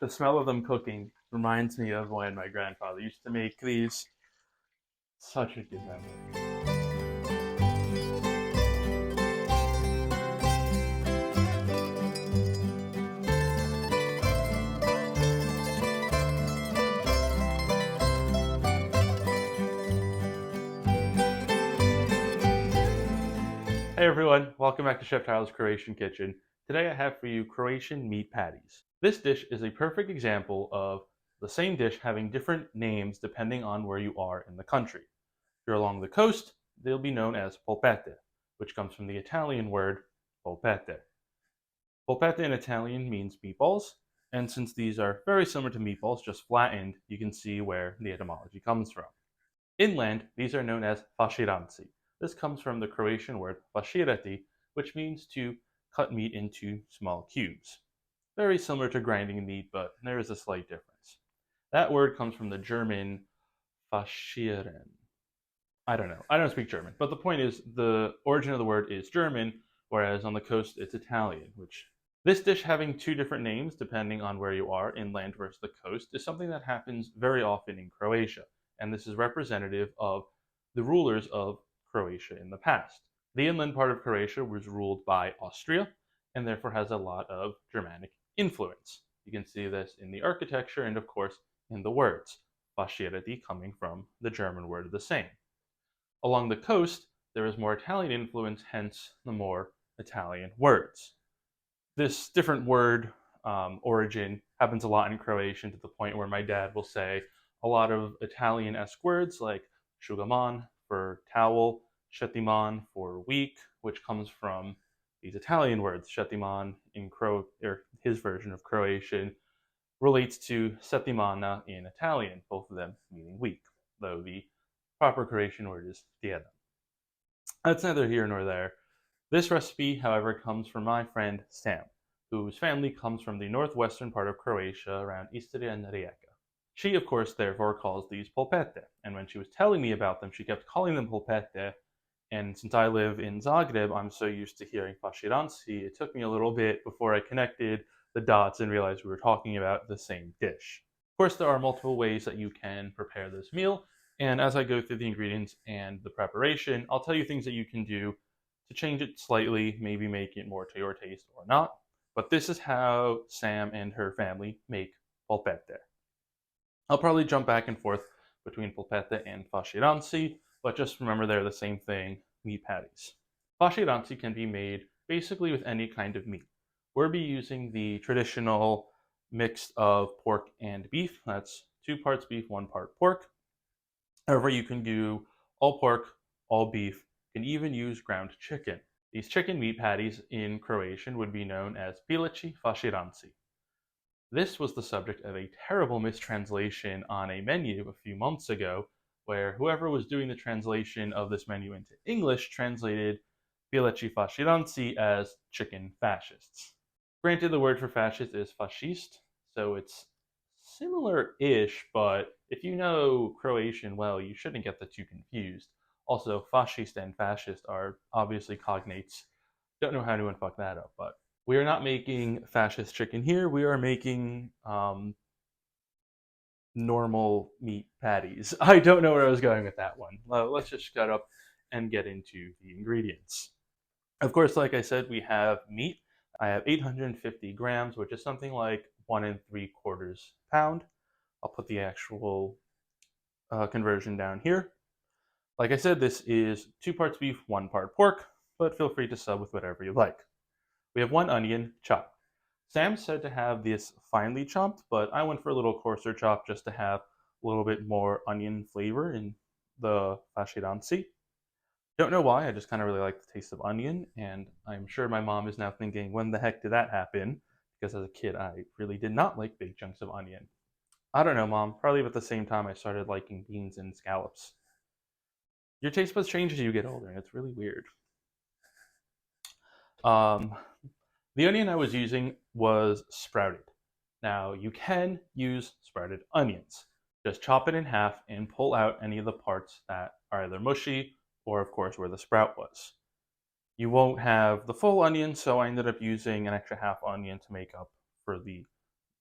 The smell of them cooking reminds me of when my grandfather used to make these. Such a good memory. Hey everyone, welcome back to Chef Tyler's Croatian Kitchen. Today I have for you Croatian meat patties. This dish is a perfect example of the same dish having different names depending on where you are in the country. If you're along the coast, they'll be known as polpete, which comes from the Italian word polpete. Polpete in Italian means meatballs, and since these are very similar to meatballs, just flattened, you can see where the etymology comes from. Inland, these are known as faširanci. This comes from the Croatian word faširati, which means to cut meat into small cubes. Very similar to grinding meat, but there is a slight difference. That word comes from the German faschieren. I don't know. I don't speak German, but the point is the origin of the word is German, whereas on the coast it's Italian, which this dish having two different names depending on where you are, inland versus the coast, is something that happens very often in Croatia, and this is representative of the rulers of Croatia in the past. The inland part of Croatia was ruled by Austria, and therefore has a lot of Germanic influence. You can see this in the architecture and, of course, in the words, fasciati coming from the German word of the same. Along the coast, there is more Italian influence, hence the more Italian words. This different word origin happens a lot in Croatian to the point where my dad will say a lot of Italian-esque words like shugaman for towel, shetiman for week, which comes from these Italian words. Shetiman in or his version of Croatian relates to settimana in Italian, both of them meaning week, though the proper Croatian word is tjedan. That's neither here nor there. This recipe, however, comes from my friend Sam, whose family comes from the northwestern part of Croatia around Istria and Rijeka. She, of course, therefore calls these polpete, and when she was telling me about them, she kept calling them polpete, and since I live in Zagreb, I'm so used to hearing faširanci, it took me a little bit before I connected the dots and realized we were talking about the same dish. Of course, there are multiple ways that you can prepare this meal, and as I go through the ingredients and the preparation, I'll tell you things that you can do to change it slightly, maybe make it more to your taste or not. But this is how Sam and her family make polpete. I'll probably jump back and forth between polpete and faširanci, but just remember they're the same thing, meat patties. Faširanci can be made basically with any kind of meat. We'll be using the traditional mix of pork and beef. That's 2 parts beef, 1 part pork. However, you can do all pork, all beef. You can even use ground chicken. These chicken meat patties in Croatian would be known as pileći faširanci. This was the subject of a terrible mistranslation on a menu a few months ago, where whoever was doing the translation of this menu into English translated pileći faširanci as chicken fascists. Granted, the word for fascist is fascist, so it's similar-ish, but if you know Croatian well, you shouldn't get the two confused. Also, fascist and fascist are obviously cognates. Don't know how anyone fucked that up, but we are not making fascist chicken here. We are making normal meat patties. I don't know where I was going with that one. Let's just shut up and get into the ingredients. Of course, like I said, we have meat. I have 850 grams, which is something like 1 3/4 pound. I'll put the actual conversion down here. Like I said, this is 2 parts beef, 1 part pork, but feel free to sub with whatever you like. We have 1 onion chopped. Sam said to have this finely chopped, but I went for a little coarser chop just to have a little bit more onion flavor in the faširanci. Don't know why, I just kind of really like the taste of onion, and I'm sure my mom is now thinking, when the heck did that happen? Because as a kid, I really did not like big chunks of onion. I don't know, Mom, probably at the same time I started liking beans and scallops. Your taste buds change as you get older, and it's really weird. The onion I was using was sprouted. Now, you can use sprouted onions. Just chop it in half and pull out any of the parts that are either mushy or, of course, where the sprout was. You won't have the full onion, so I ended up using an extra half onion to make up for the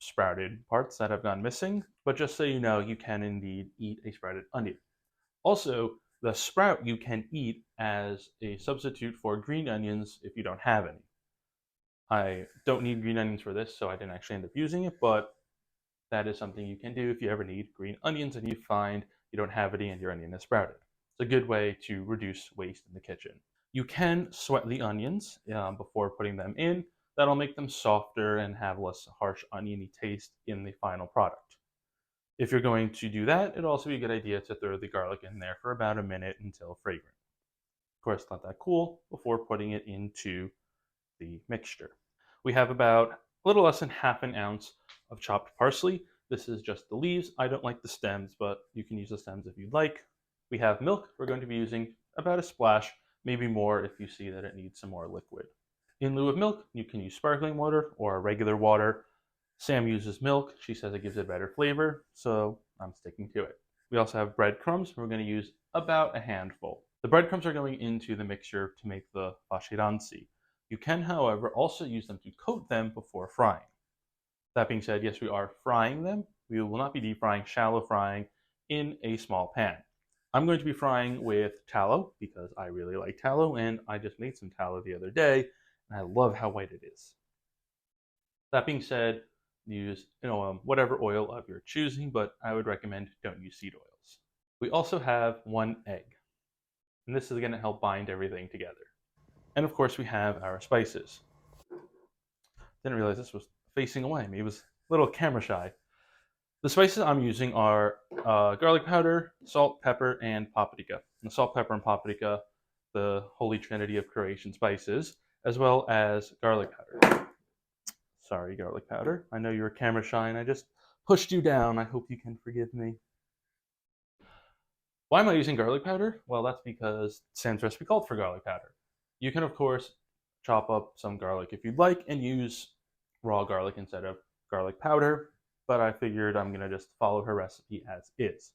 sprouted parts that have gone missing, but just so you know, you can indeed eat a sprouted onion. Also, the sprout you can eat as a substitute for green onions if you don't have any. I don't need green onions for this, so I didn't actually end up using it, but that is something you can do if you ever need green onions and you find you don't have any and your onion is sprouted. It's a good way to reduce waste in the kitchen. You can sweat the onions before putting them in. That'll make them softer and have less harsh oniony taste in the final product. If you're going to do that, it'd also be a good idea to throw the garlic in there for about a minute until fragrant. Of course, let that cool before putting it into the mixture. We have about a little less than half an ounce of chopped parsley. This is just the leaves. I don't like the stems, but you can use the stems if you'd like. We have milk. We're going to be using about a splash, maybe more if you see that it needs some more liquid. In lieu of milk, you can use sparkling water or regular water. Sam uses milk. She says it gives it better flavor, so I'm sticking to it. We also have breadcrumbs. We're going to use about a handful. The breadcrumbs are going into the mixture to make the faširanci. You can, however, also use them to coat them before frying. That being said, yes, we are frying them. We will not be deep frying, shallow frying in a small pan. I'm going to be frying with tallow because I really like tallow, and I just made some tallow the other day, and I love how white it is. That being said, use whatever oil of your choosing, but I would recommend don't use seed oils. We also have 1 egg, and this is going to help bind everything together. And of course, we have our spices. Didn't realize this was facing away. Maybe it was a little camera shy. The spices I'm using are garlic powder, salt, pepper, and paprika. And the salt, pepper, and paprika, the holy trinity of Croatian spices, as well as garlic powder. Sorry, garlic powder. I know you're camera shy and I just pushed you down. I hope you can forgive me. Why am I using garlic powder? Well, that's because Sam's recipe called for garlic powder. You can, of course, chop up some garlic if you'd like and use raw garlic instead of garlic powder, but I figured I'm going to just follow her recipe as is.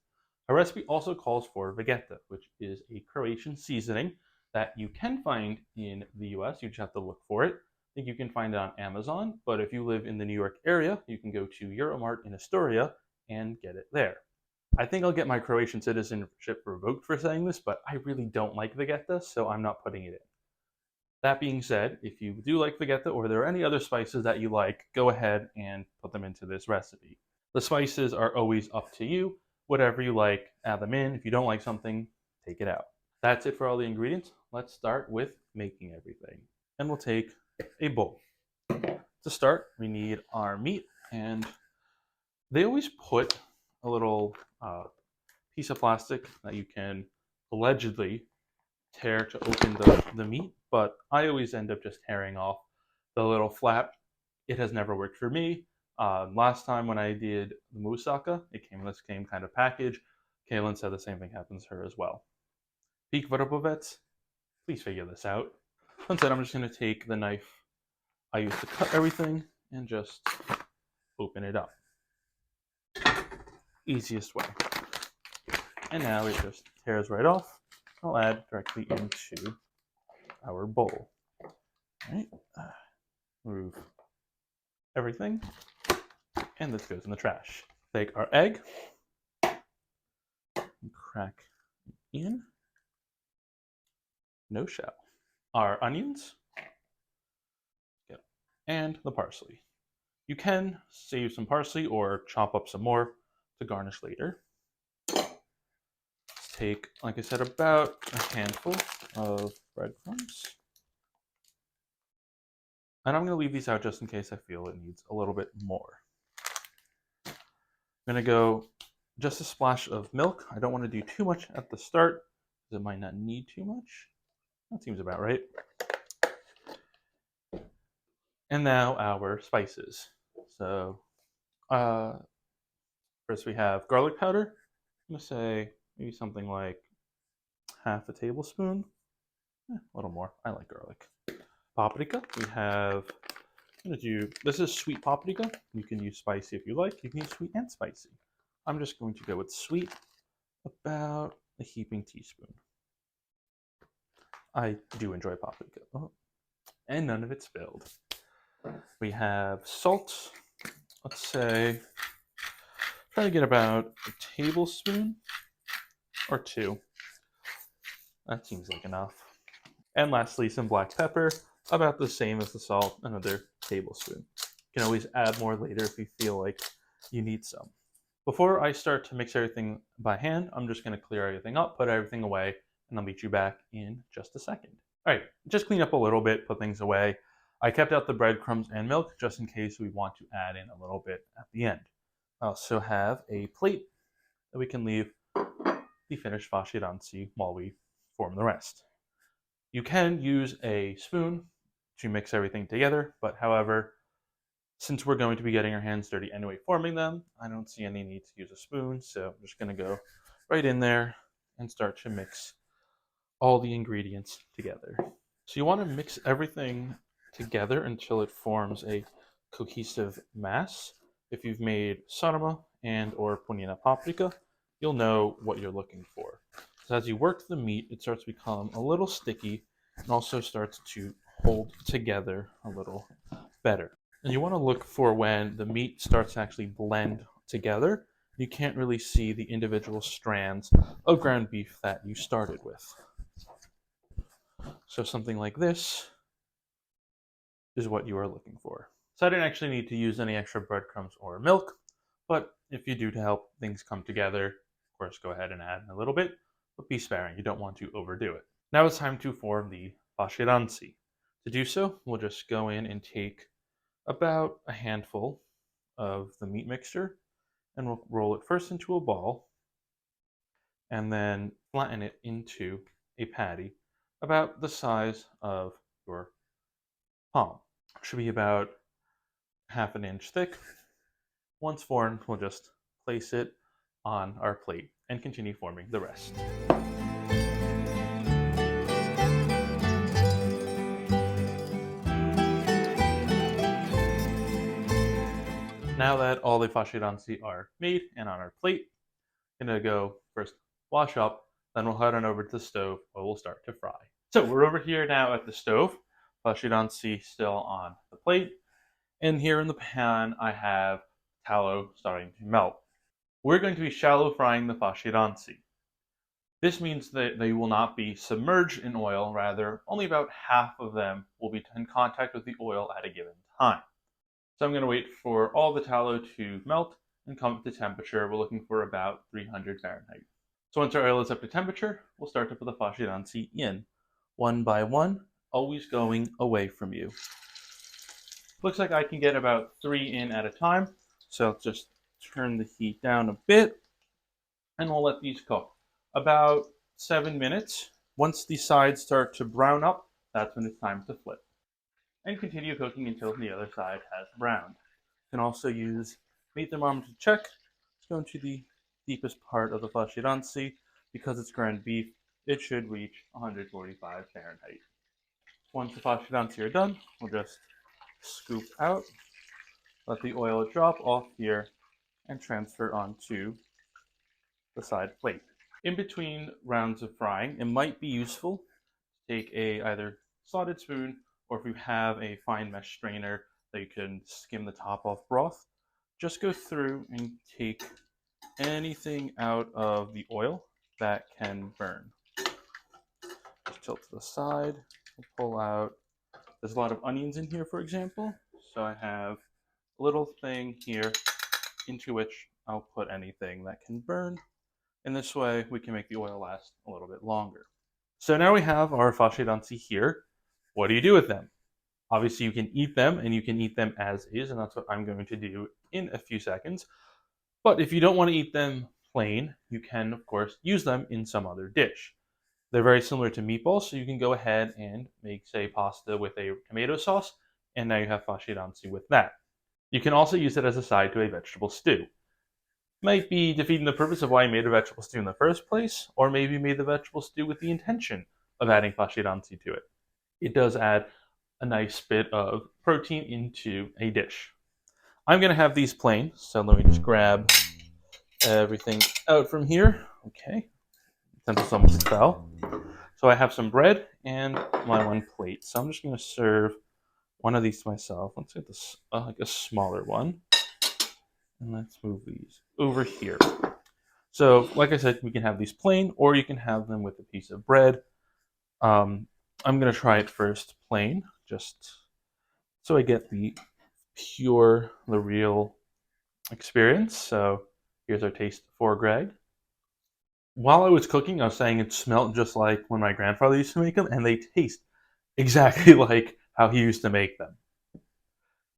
Her recipe also calls for vegeta, which is a Croatian seasoning that you can find in the US. You just have to look for it. I think you can find it on Amazon, but if you live in the New York area, you can go to Euromart in Astoria and get it there. I think I'll get my Croatian citizenship revoked for saying this, but I really don't like vegeta, so I'm not putting it in. That being said, if you do like vegeta or there are any other spices that you like, go ahead and put them into this recipe. The spices are always up to you. Whatever you like, add them in. If you don't like something, take it out. That's it for all the ingredients. Let's start with making everything. And we'll take a bowl. To start, we need our meat, and they always put a little piece of plastic that you can allegedly tear to open the meat, but I always end up just tearing off the little flap. It has never worked for me. Last time when I did the moussaka, this came kind of packaged. Kaylin said the same thing happens to her as well. Peak Verpovets, please figure this out. Instead, I'm just going to take the knife I used to cut everything and just open it up. Easiest way. And now it just tears right off. I'll add directly into our bowl. All right, remove everything, and this goes in the trash. Take our egg, and crack in, no shell. Our onions, and the parsley. You can save some parsley or chop up some more to garnish later. Let's take, like I said, about a handful of breadcrumbs. And I'm going to leave these out just in case I feel it needs a little bit more. I'm going to go just a splash of milk. I don't want to do too much at the start because it might not need too much. That seems about right. And now our spices. So first we have garlic powder. I'm going to say maybe something like half a tablespoon. A little more. I like garlic. Paprika. We have, this is sweet paprika. You can use spicy if you like. You can use sweet and spicy. I'm just going to go with sweet, about a heaping teaspoon. I do enjoy paprika. Oh, and none of it spilled. We have salt, let's say, try to get about a tablespoon or two. That seems like enough. And lastly, some black pepper, about the same as the salt, another tablespoon. You can always add more later if you feel like you need some. Before I start to mix everything by hand, I'm just going to clear everything up, put everything away, and I'll meet you back in just a second. All right, just clean up a little bit, put things away. I kept out the breadcrumbs and milk just in case we want to add in a little bit at the end. I also have a plate that we can leave the finished faširanci while we form the rest. You can use a spoon to mix everything together, but however, since we're going to be getting our hands dirty anyway forming them, I don't see any need to use a spoon, so I'm just going to go right in there and start to mix all the ingredients together. So you want to mix everything together until it forms a cohesive mass. If you've made sarma and or punina paprika, you'll know what you're looking for. So as you work the meat, it starts to become a little sticky and also starts to hold together a little better. And you want to look for when the meat starts to actually blend together. You can't really see the individual strands of ground beef that you started with. So something like this is what you are looking for. So I didn't actually need to use any extra breadcrumbs or milk, but if you do to help things come together, of course, go ahead and add a little bit, but be sparing. You don't want to overdo it. Now it's time to form the faširanci. To do so, we'll just go in and take about a handful of the meat mixture, and we'll roll it first into a ball, and then flatten it into a patty about the size of your palm. Should be about half an inch thick. Once formed, we'll just place it on our plate and continue forming the rest. Now that all the faširanci are made and on our plate, I'm gonna go first wash up, then we'll head on over to the stove where we'll start to fry. So we're over here now at the stove, faširanci still on the plate, and here in the pan I have tallow starting to melt. We're going to be shallow frying the faširanci. This means that they will not be submerged in oil, rather only about half of them will be in contact with the oil at a given time. So I'm going to wait for all the tallow to melt and come up to temperature. We're looking for about 300 Fahrenheit. So once our oil is up to temperature, we'll start to put the faširanci in, one by one, always going away from you. Looks like I can get about 3 in at a time, so let's just turn the heat down a bit, and we'll let these cook. About 7 minutes. Once the sides start to brown up, that's when it's time to flip. And continue cooking until the other side has browned. You can also use meat thermometer to check. Let's go into the deepest part of the faširanci. Because it's ground beef, it should reach 145 Fahrenheit. Once the faširanci are done, we'll just scoop out, let the oil drop off here, and transfer onto the side plate. In between rounds of frying, it might be useful to take a either slotted spoon, or if you have a fine mesh strainer that you can skim the top off broth, just go through and take anything out of the oil that can burn. Just tilt to the side, pull out. There's a lot of onions in here, for example, so I have a little thing here into which I'll put anything that can burn. In this way, we can make the oil last a little bit longer. So now we have our faširanci here. What do you do with them? Obviously, you can eat them, and you can eat them as is, and that's what I'm going to do in a few seconds. But if you don't want to eat them plain, you can, of course, use them in some other dish. They're very similar to meatballs, so you can go ahead and make, say, pasta with a tomato sauce, and now you have faširanci with that. You can also use it as a side to a vegetable stew. Might be defeating the purpose of why you made a vegetable stew in the first place, or maybe you made the vegetable stew with the intention of adding faširanci to it. It does add a nice bit of protein into a dish. I'm going to have these plain, so let me just grab everything out from here. Okay, since almost fell. So I have some bread and my one plate. So I'm just going to serve one of these to myself. Let's get this like a smaller one. And let's move these over here. So, like I said, we can have these plain, or you can have them with a piece of bread. Um, I'm gonna try it first plain, just so I get the real experience. So here's our taste for Greg. While I was cooking, I was saying it smelled just like when my grandfather used to make them, and they taste exactly like how he used to make them.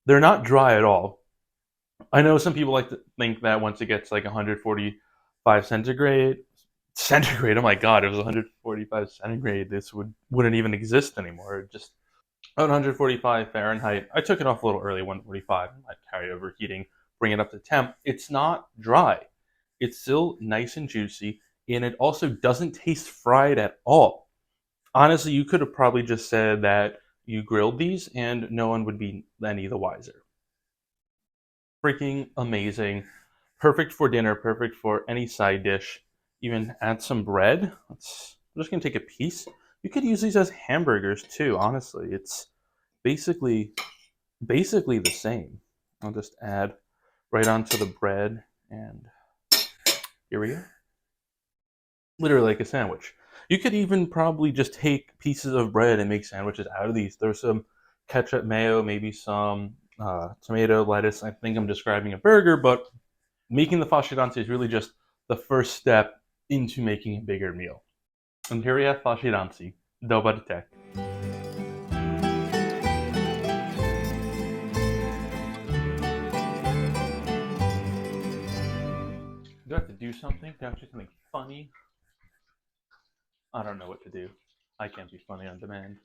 They're not dry at all. I know some people like to think that once it gets like 145 centigrade. Oh my god, it was 145 centigrade. This wouldn't even exist anymore. Just 145 Fahrenheit. I took it off a little early, 145. I might carry overheating, bring it up to temp. It's not dry. It's still nice and juicy, and it also doesn't taste fried at all. Honestly, you could have probably just said that you grilled these, and no one would be any the wiser. Freaking amazing. Perfect for dinner, perfect for any side dish. Even add some bread. I'm just gonna take a piece. You could use these as hamburgers too, honestly. It's basically basically the same. I'll just add right onto the bread, and here we go. Literally like a sandwich. You could even probably just take pieces of bread and make sandwiches out of these. There's some ketchup, mayo, maybe some tomato, lettuce. I think I'm describing a burger, but making the faširanci is really just the first step into making a bigger meal. And here we have faširanci. Dobar tek. Do I have to do something? Do I have to do something funny? I don't know what to do. I can't be funny on demand.